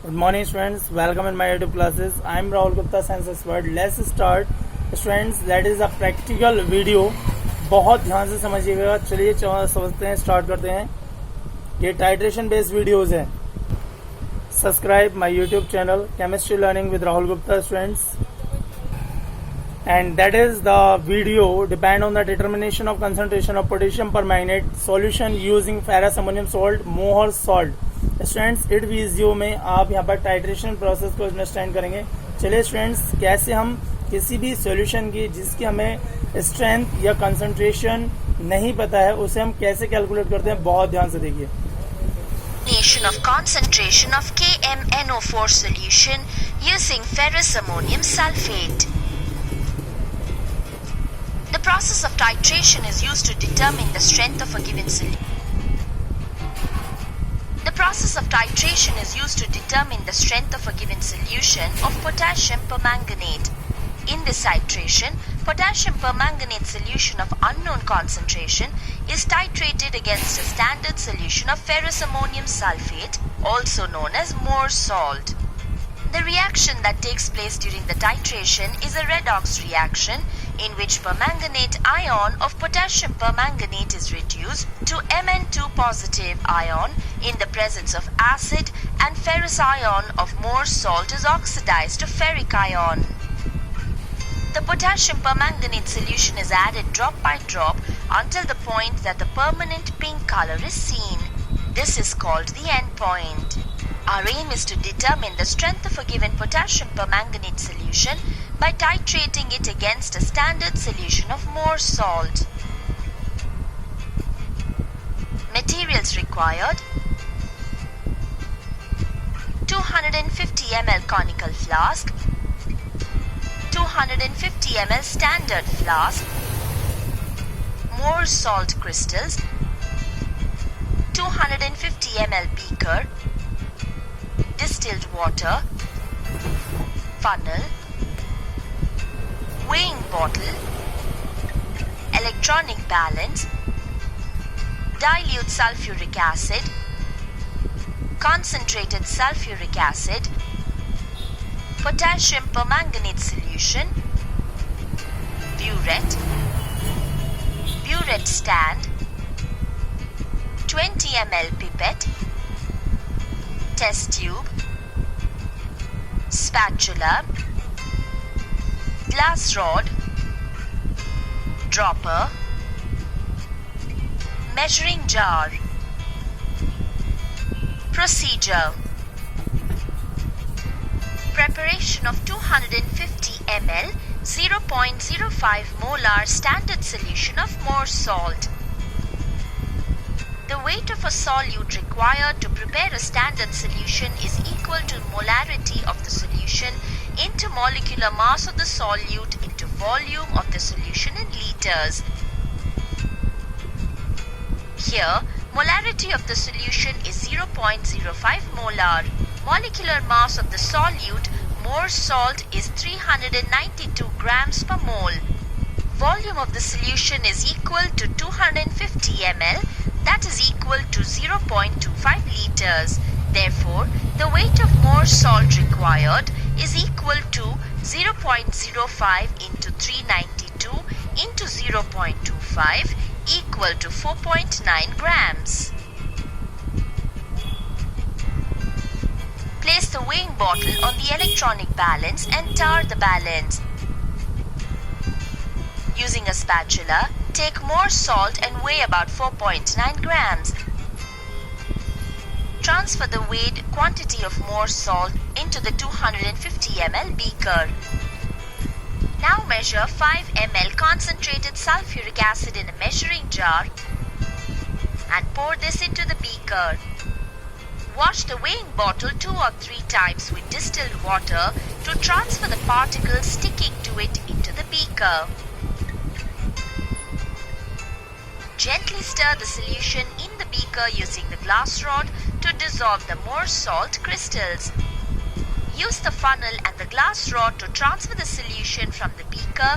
Good morning students, welcome in my YouTube classes. I am Rahul Gupta, science expert. Let's start students. That is a practical video. बहुत ध्यान से समझिएगा. चलिए समझते हैं, start करते हैं. ये टाइट्रेशन बेस्ड वीडियोस हैं. Subscribe my YouTube channel chemistry learning with Rahul Gupta students. And that is the video depend on the determination of concentration of potassium permanganate solution using ferrous ammonium salt, mohr salt. Students it video में आप यहाँ पर titration process को understand करेंगे. चलिए students, कैसे हम किसी भी सॉल्यूशन की जिसकी हमें स्ट्रेंथ या कंसंट्रेशन नहीं पता है उसे हम कैसे कैलकुलेट करते हैं, बहुत ध्यान से देखिए. Of concentration of KMNO4 solution using ferrous ammonium sulfate. The process of titration is used to determine the strength of a given solution. The process of titration is used to determine the strength of a given solution of potassium permanganate. In this titration, potassium permanganate solution of unknown concentration is titrated against a standard solution of ferrous ammonium sulfate, also known as mohr salt. The reaction that takes place during the titration is a redox reaction in which permanganate ion of potassium permanganate is reduced to Mn2 positive ion in the presence of acid, and ferrous ion of mohr salt is oxidized to ferric ion. The potassium permanganate solution is added drop by drop until the point that the permanent pink color is seen. This is called the end point. Our aim is to determine the strength of a given potassium permanganate solution by titrating it against a standard solution of mohr salt. Materials required: 250 ml conical flask, 250 ml standard flask, mohr salt crystals, 250 ml beaker, distilled water, funnel, weighing bottle, electronic balance, dilute sulfuric acid, concentrated sulfuric acid, potassium permanganate solution, burette, burette stand, 20 ml pipette, test tube, spatula, glass rod, dropper, measuring jar. Procedure: preparation of 250 ml 0.05 molar standard solution of mohr salt. The weight of a solute required to prepare a standard solution is equal to molarity of the solution into molecular mass of the solute into volume of the solution in liters. Here, molarity of the solution is 0.05 molar. Molecular mass of the solute, mohr salt, is 392 grams per mole. Volume of the solution is equal to 250 ml, that is equal to 0.25 liters. Therefore, the weight of mohr salt required is equal to 0.05 into 392 into 0.25 equal to 4.9 grams. Place the weighing bottle on the electronic balance and tar the balance. Using a spatula, take mohr salt and weigh about 4.9 grams. Transfer the weighed quantity of mohr salt into the 250 ml beaker. Now measure 5 ml concentrated sulfuric acid in a measuring jar and pour this into the beaker. Wash the weighing bottle 2 or 3 times with distilled water to transfer the particles sticking to it into the beaker. Gently stir the solution in the beaker using the glass rod to dissolve the mohr salt crystals. Use the funnel and the glass rod to transfer the solution from the beaker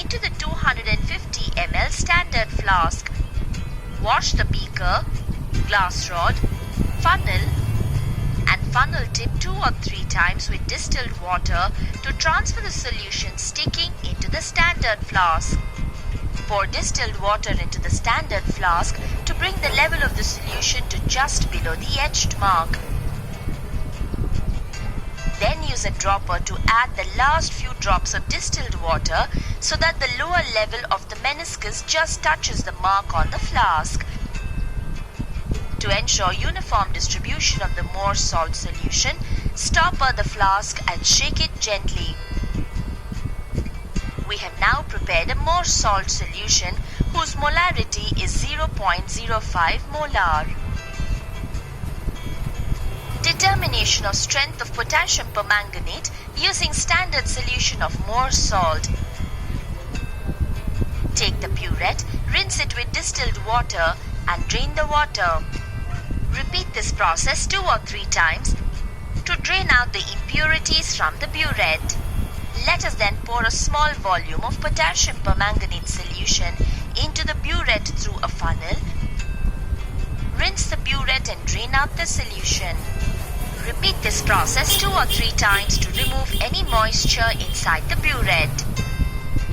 into the 250 ml standard flask. Wash the beaker, glass rod, funnel and funnel tip 2 or 3 times with distilled water to transfer the solution sticking into the standard flask. Pour distilled water into the standard flask to bring the level of the solution to just below the etched mark. Then use a dropper to add the last few drops of distilled water so that the lower level of the meniscus just touches the mark on the flask. To ensure uniform distribution of the mohr salt solution, stopper the flask and shake it gently. We have now prepared a mohr salt solution whose molarity is 0.05 molar. Determination of strength of potassium permanganate using standard solution of mohr salt. Take the burette, rinse it with distilled water and drain the water. Repeat this process 2 or 3 times to drain out the impurities from the burette. Let us then pour a small volume of potassium permanganate solution into the burette through a funnel. Rinse the burette and drain out the solution. Repeat this process 2 or 3 times to remove any moisture inside the burette.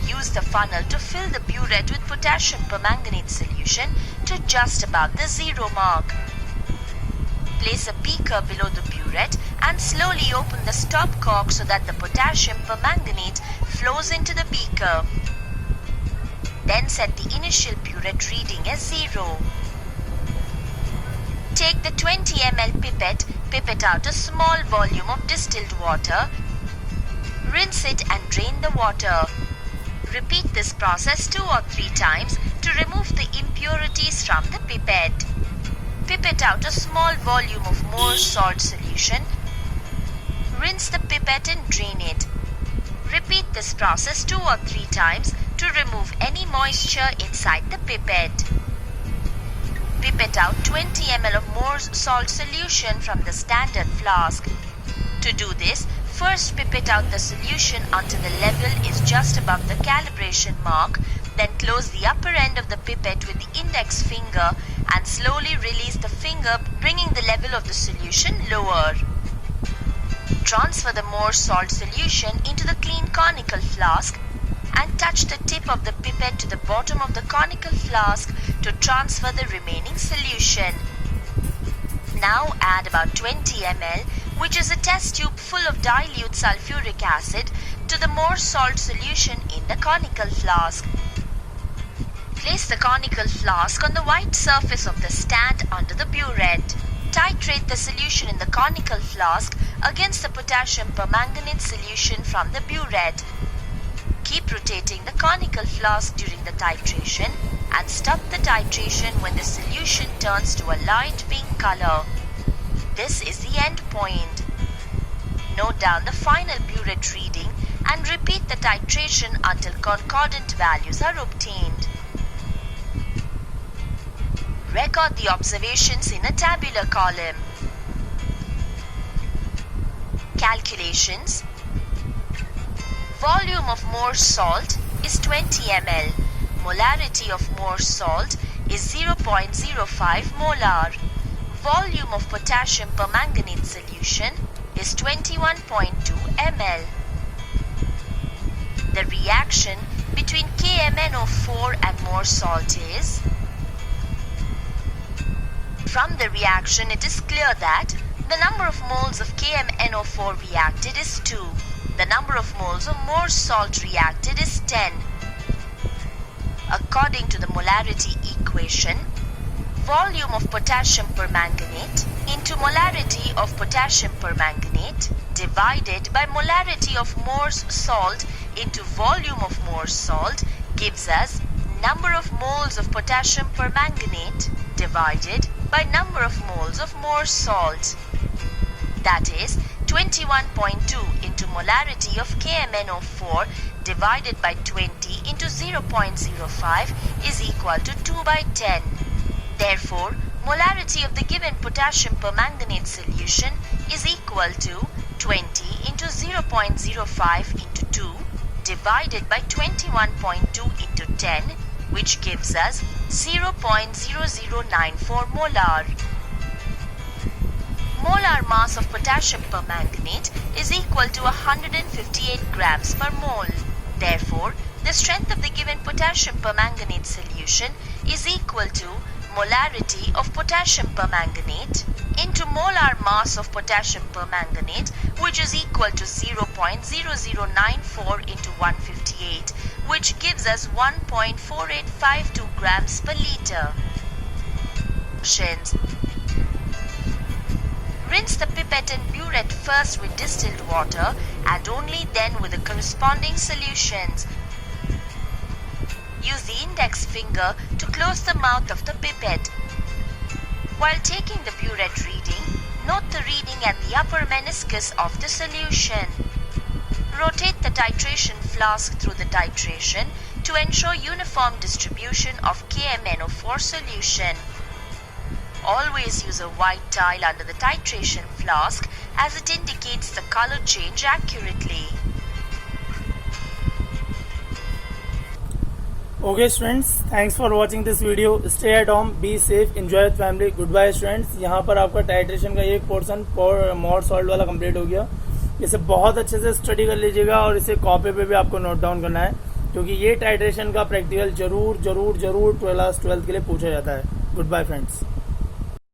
Use the funnel to fill the burette with potassium permanganate solution to just above the 0 mark. Place a beaker below the burette and slowly open the stop cork so that the potassium permanganate flows into the beaker. Then set the initial burette reading as 0. Take the 20 ml pipette, pipette out a small volume of distilled water. Rinse it and drain the water. Repeat this process 2 or 3 times to remove the impurities from the pipette. Pipette out a small volume of mohr salt solution. Rinse the pipette and drain it. Repeat this process 2 or 3 times to remove any moisture inside the pipette. Pipette out 20 ml of mohr salt solution from the standard flask. To do this, first pipette out the solution until the level is just above the calibration mark, then close the upper end of the pipette with the index finger and slowly release the finger, bringing the level of the solution lower. Transfer the mohr salt solution into the clean conical flask and touch the tip of the pipette to the bottom of the conical flask to transfer the remaining solution. Now add about 20 ml, which is a test tube full of dilute sulfuric acid, to the mohr salt solution in the conical flask. Place the conical flask on the white surface of the stand under the burette. Titrate the solution in the conical flask against the potassium permanganate solution from the burette. Keep rotating the conical flask during the titration and stop the titration when the solution turns to a light pink color. This is the end point. Note down the final burette reading and repeat the titration until concordant values are obtained. Record the observations in a tabular column. Calculations. Volume of mohr salt is 20 ml. Molarity of mohr salt is 0.05 molar. Volume of potassium permanganate solution is 21.2 ml. The reaction between KMnO4 and mohr salt is. From the reaction, it is clear that the number of moles of KMnO4 reacted is 2. The number of moles of mohr salt reacted is 10. According to the molarity equation, volume of potassium permanganate into molarity of potassium permanganate divided by molarity of mohr salt into volume of mohr salt gives us number of moles of potassium permanganate divided by number of moles of mohr salt. That is 21.2 into molarity of KMnO4 divided by 20 into 0.05 is equal to 2 by 10. Therefore, molarity of the given potassium permanganate solution is equal to 20 into 0.05 into 2 divided by 21.2 into 10, which gives us 0.0094 molar. molar mass of potassium permanganate is equal to 158 grams per mole. Therefore, the strength of the given potassium permanganate solution is equal to molarity of potassium permanganate into molar mass of potassium permanganate, which is equal to 0.0094 into 158, which gives us 1.4852 grams per liter. Rinse the pipette and burette first with distilled water and only then with the corresponding solutions. Use the index finger to close the mouth of the pipette. While taking the burette reading, note the reading at the upper meniscus of the solution. Rotate the titration flask through the titration to ensure uniform distribution of KMnO4 solution. Always use a white tile under the titration flask as it indicates the color change accurately. Okay students, thanks for watching this video. Stay at home, be safe, enjoy with family. Goodbye students. यहाँ पर आपका titration का एक portion मोर salt वाला complete हो गया. इसे बहुत अच्छे से स्टडी कर लीजिएगा और इसे कॉपी पे भी आपको नोट डाउन करना है, क्योंकि ये टाइट्रेशन का प्रैक्टिकल जरूर जरूर जरूर क्लास 12 के लिए पूछा जाता है. Good bye friends.